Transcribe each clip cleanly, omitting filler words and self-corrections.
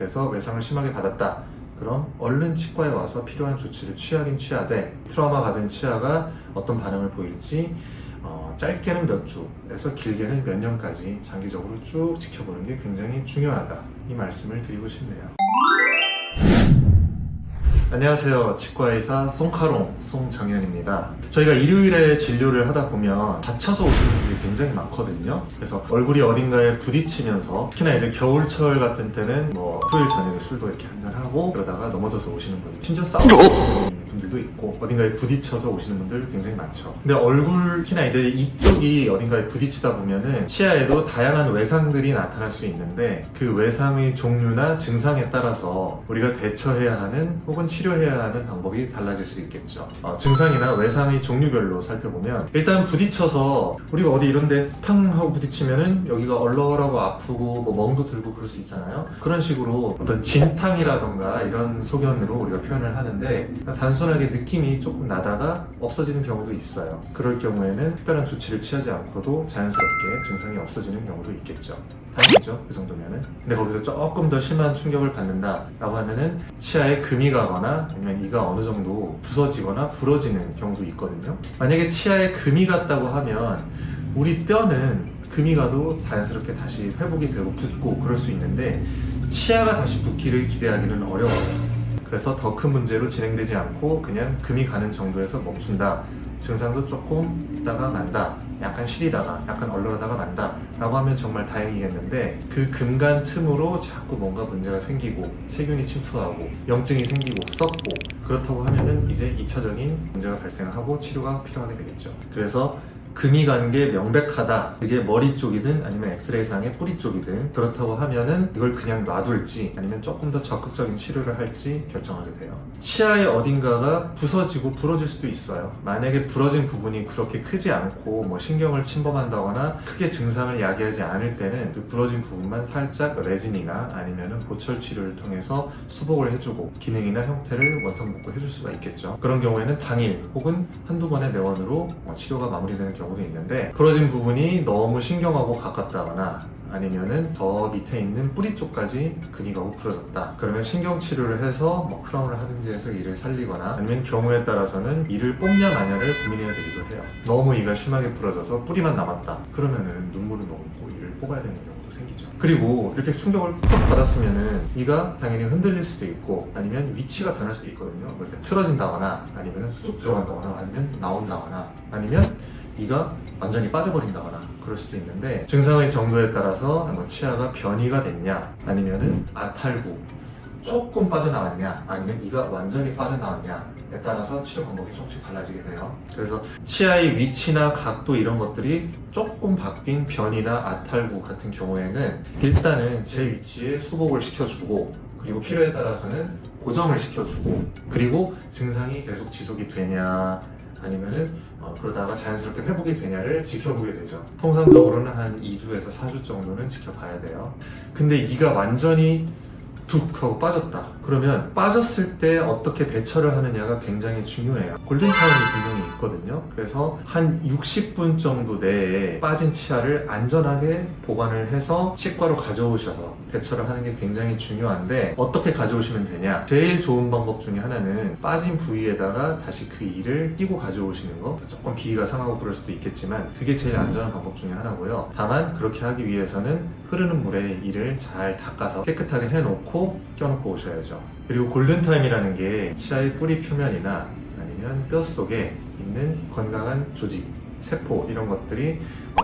그래서 외상을 심하게 받았다. 그럼 얼른 치과에 와서 필요한 조치를 취하긴 취하되 트라우마 받은 치아가 어떤 반응을 보일지 짧게는 몇 주에서 길게는 몇 년까지 장기적으로 쭉 지켜보는 게 굉장히 중요하다. 이 말씀을 드리고 싶네요. 안녕하세요. 치과의사 송카롱 송정현입니다. 저희가 일요일에 진료를 하다 보면 다쳐서 오시는 분들이 굉장히 많거든요. 그래서 얼굴이 어딘가에 부딪히면서 특히나 이제 겨울철 같은 때는 토요일 저녁에 술도 이렇게 한잔하고 그러다가 넘어져서 오시는 분들, 심지어 싸우는 분들도 있고 어딘가에 부딪혀서 오시는 분들 굉장히 많죠. 근데 얼굴, 특히나 이제 이쪽이 어딘가에 부딪히다 보면은 치아에도 다양한 외상들이 나타날 수 있는데 그 외상의 종류나 증상에 따라서 우리가 대처해야 하는 혹은 치료해야 하는 방법이 달라질 수 있겠죠. 증상이나 외상의 종류별로 살펴보면 일단 부딪혀서 우리가 어디 이런데 탕 하고 부딪히면은 여기가 얼얼하고 아프고 멍도 들고 그럴 수 있잖아요. 그런 식으로 어떤 진탕이라던가 이런 소견으로 우리가 표현을 하는데 단순하게 느낌이 조금 나다가 없어지는 경우도 있어요. 그럴 경우에는 특별한 조치를 취하지 않고도 자연스럽게 증상이 없어지는 경우도 있겠죠. 다행이죠, 그 정도면은. 근데 거기서 조금 더 심한 충격을 받는다 라고 하면은 치아에 금이 가거나 아니면 이가 어느 정도 부서지거나 부러지는 경우도 있거든요. 만약에 치아에 금이 갔다고 하면 우리 뼈는 금이 가도 자연스럽게 다시 회복이 되고 붓고 그럴 수 있는데 치아가 다시 붓기를 기대하기는 어려워요. 그래서 더 큰 문제로 진행되지 않고 그냥 금이 가는 정도에서 멈춘다. 증상도 조금 있다가 만다. 약간 시리다가 약간 얼얼하다가 만다 라고 하면 정말 다행이겠는데 그 금간 틈으로 자꾸 뭔가 문제가 생기고 세균이 침투하고 염증이 생기고 썩고 그렇다고 하면은 이제 2차적인 문제가 발생하고 치료가 필요하게 되겠죠. 그래서 금이 간 게 명백하다. 그게 머리 쪽이든 아니면 엑스레이상의 뿌리 쪽이든 그렇다고 하면은 이걸 그냥 놔둘지 아니면 조금 더 적극적인 치료를 할지 결정하게 돼요. 치아의 어딘가가 부서지고 부러질 수도 있어요. 만약에 부러진 부분이 그렇게 크지 않고 신경을 침범한다거나 크게 증상을 야기하지 않을 때는 그 부러진 부분만 살짝 레진이나 아니면은 보철 치료를 통해서 수복을 해주고 기능이나 형태를 원상복구 해줄 수가 있겠죠. 그런 경우에는 당일 혹은 한두 번의 내원으로 치료가 마무리되는 경우도 있는데 부러진 부분이 너무 신경하고 가깝다거나 아니면은 더 밑에 있는 뿌리 쪽까지 근이 가고 부러졌다. 그러면 신경치료를 해서 크라운을 하든지 해서 이를 살리거나 아니면 경우에 따라서는 이를 뽑냐 마냐를 고민해야 되기도 해요. 너무 이가 심하게 부러져서 뿌리만 남았다. 그러면은 눈물을 머금고 이를 뽑아야 되는 경우도 생기죠. 그리고 이렇게 충격을 푹 받았으면은 이가 당연히 흔들릴 수도 있고 아니면 위치가 변할 수도 있거든요. 이렇게 틀어진다거나 아니면 쑥 들어간다거나 아니면 나온다거나 아니면 이가 완전히 빠져버린다거나 그럴 수도 있는데 증상의 정도에 따라서 치아가 변이가 됐냐 아니면은 아탈구 조금 빠져나왔냐 아니면 이가 완전히 빠져나왔냐에 따라서 치료 방법이 조금씩 달라지게 돼요. 그래서 치아의 위치나 각도 이런 것들이 조금 바뀐 변이나 아탈구 같은 경우에는 일단은 제 위치에 수복을 시켜주고 그리고 필요에 따라서는 고정을 시켜주고 그리고 증상이 계속 지속이 되냐 아니면은 그러다가 자연스럽게 회복이 되냐를 지켜보게 되죠. 통상적으로는 한 2주에서 4주 정도는 지켜봐야 돼요. 근데 이가 완전히 툭 하고 빠졌다. 그러면 빠졌을 때 어떻게 대처를 하느냐가 굉장히 중요해요. 골든타임이 분명히 있거든요. 그래서 한 60분 정도 내에 빠진 치아를 안전하게 보관을 해서 치과로 가져오셔서 대처를 하는 게 굉장히 중요한데 어떻게 가져오시면 되냐? 제일 좋은 방법 중에 하나는 빠진 부위에다가 다시 그 이를 끼고 가져오시는 거. 조금 비위가 상하고 그럴 수도 있겠지만 그게 제일 안전한 방법 중에 하나고요. 다만 그렇게 하기 위해서는 흐르는 물에 이를 잘 닦아서 깨끗하게 해놓고 껴놓고 오셔야죠. 그리고 골든타임이라는 게 치아의 뿌리 표면이나 아니면 뼈 속에 있는 건강한 조직, 세포 이런 것들이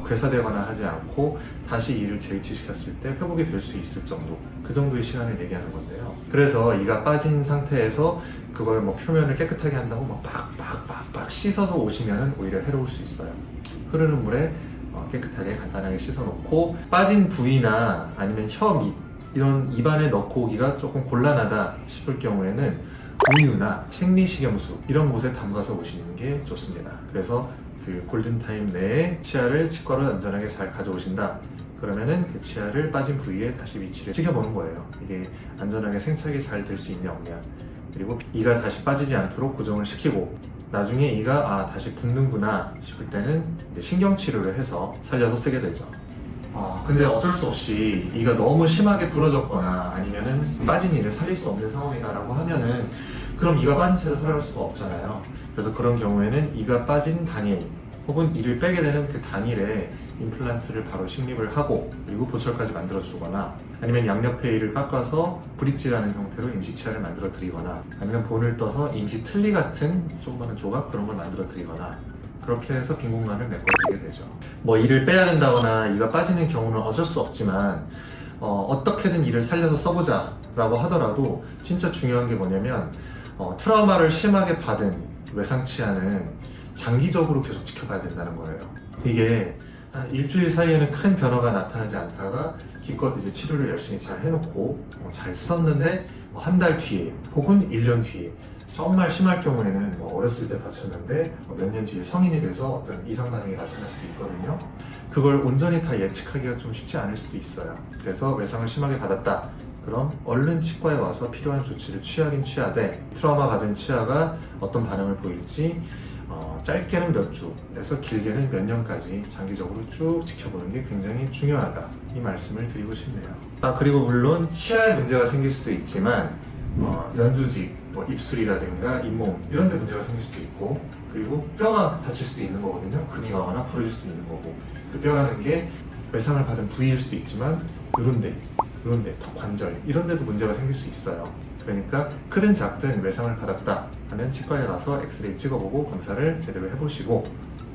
괴사되거나 하지 않고 다시 이를 재위치시켰을 때 회복이 될 수 있을 정도, 그 정도의 시간을 얘기하는 건데요. 그래서 이가 빠진 상태에서 그걸 표면을 깨끗하게 한다고 빡빡빡빡 씻어서 오시면 오히려 해로울 수 있어요. 흐르는 물에 깨끗하게 간단하게 씻어놓고 빠진 부위나 아니면 혀 밑 이런 입안에 넣고 오기가 조금 곤란하다 싶을 경우에는 우유나 생리식염수 이런 곳에 담가서 오시는 게 좋습니다. 그래서 그 골든타임 내에 치아를 치과로 안전하게 잘 가져오신다. 그러면은 그 치아를 빠진 부위에 다시 위치를 지켜보는 거예요. 이게 안전하게 생착이 잘 될 수 있냐 없냐. 그리고 이가 다시 빠지지 않도록 고정을 시키고 나중에 이가 다시 붓는구나 싶을 때는 이제 신경치료를 해서 살려서 쓰게 되죠. 근데 어쩔 수 없이 이가 너무 심하게 부러졌거나 아니면은 빠진 이를 살릴 수 없는 상황이다라고 하면은 그럼 이가 빠진 채로 살아갈 수가 없잖아요. 그래서 그런 경우에는 이가 빠진 당일 혹은 이를 빼게 되는 그 당일에 임플란트를 바로 식립을 하고 그리고 보철까지 만들어 주거나 아니면 양옆에 이를 깎아서 브릿지라는 형태로 임시 치아를 만들어 드리거나 아니면 본을 떠서 임시 틀니 같은 조그마한 조각 그런 걸 만들어 드리거나 그렇게 해서 빈 공간을 메꿔드리게 되죠. 뭐 이를 빼야 된다거나 이가 빠지는 경우는 어쩔 수 없지만 어떻게든 이를 살려서 써보자 라고 하더라도 진짜 중요한 게 뭐냐면 트라우마를 심하게 받은 외상 치아는 장기적으로 계속 지켜봐야 된다는 거예요. 이게 한 일주일 사이에는 큰 변화가 나타나지 않다가 기껏 이제 치료를 열심히 잘 해놓고 잘 썼는데 한 달 뒤에 혹은 1년 뒤에 정말 심할 경우에는 어렸을 때 다쳤는데 몇 년 뒤에 성인이 돼서 어떤 이상 반응이 나타날 수도 있거든요. 그걸 온전히 다 예측하기가 좀 쉽지 않을 수도 있어요. 그래서 외상을 심하게 받았다. 그럼 얼른 치과에 와서 필요한 조치를 취하긴 취하되 트라우마 받은 치아가 어떤 반응을 보일지 짧게는 몇 주에서 길게는 몇 년까지 장기적으로 쭉 지켜보는 게 굉장히 중요하다 이 말씀을 드리고 싶네요. 그리고 물론 치아에 문제가 생길 수도 있지만 연두직, 입술이라든가 잇몸 이런 데 문제가 생길 수도 있고 그리고 뼈가 다칠 수도 있는 거거든요. 근이 가거나 부러질 수도 있는 거고 그 뼈라는 게 외상을 받은 부위일 수도 있지만 이런 데, 더 관절 이런 데도 문제가 생길 수 있어요. 그러니까 크든 작든 외상을 받았다 하면 치과에 가서 엑스레이 찍어보고 검사를 제대로 해보시고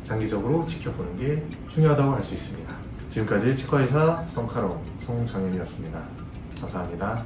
장기적으로 지켜보는 게 중요하다고 할 수 있습니다. 지금까지 치과의사 송카롱 송정현이었습니다. 감사합니다.